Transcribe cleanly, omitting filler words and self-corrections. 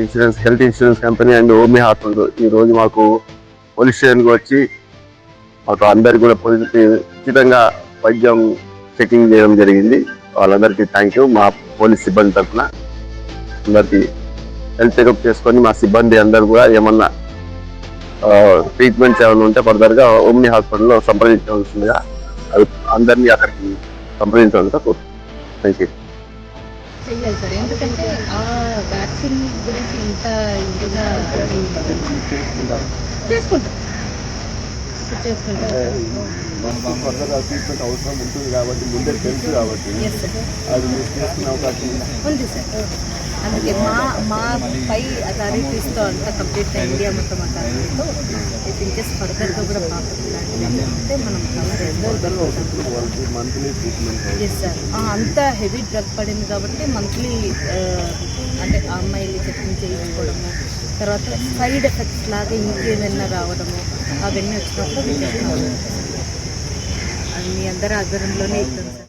Insurance health insurance company and Omni hospital ఈరోజు మాకు police స్టేషన్కి వచ్చి మాకు అందరికి కూడా ఉచితంగా వైద్యం చెకింగ్ చేయడం జరిగింది. వాళ్ళందరికీ థ్యాంక్ యూ. మా పోలీస్ సిబ్బంది తరఫున అందరికీ హెల్త్ చెకప్ చేసుకొని మా సిబ్బంది అందరు కూడా ఏమన్నా ట్రీట్మెంట్స్ ఏమైనా ఉంటే ఫర్దర్గా ఓమ్ని హాస్పిటల్లో సంప్రదించవలసిందిగా అందరినీ అక్కడికి సంప్రదించవలసిందిగా కోరుతున్నాను. Thank you. చెయ్యాలి సార్, ఎందుకంటే ఆ వ్యాక్సిన్ గురించి ఇంత ఇదిగా చేసుకుంటాం ట్రీట్మెంట్ అవసరం ఉంటుంది కాబట్టి ముందే తెలుసు కాబట్టి అది మీరు చేసుకునే అవకాశం ఉంది సార్. అందుకే మా పై అథారిటీస్తో అంతా కంప్లీట్గా ఇండియా మొత్తం అథారిటీతో ఇన్కేస్ ఫర్దర్గా కూడా అంటే మనం ఎస్ సార్. అంత హెవీ డ్రగ్ పడింది కాబట్టి మంత్లీ అంటే ఆ అమ్మాయిలు చెకింగ్ చేయించుకోవడము, తర్వాత సైడ్ ఎఫెక్ట్స్ లాగా ఇంకేదైనా రావడము అవన్నీ వచ్చినప్పుడు అది మీ అందరి ఆధ్వర్యంలోనే ఇస్తాం సార్.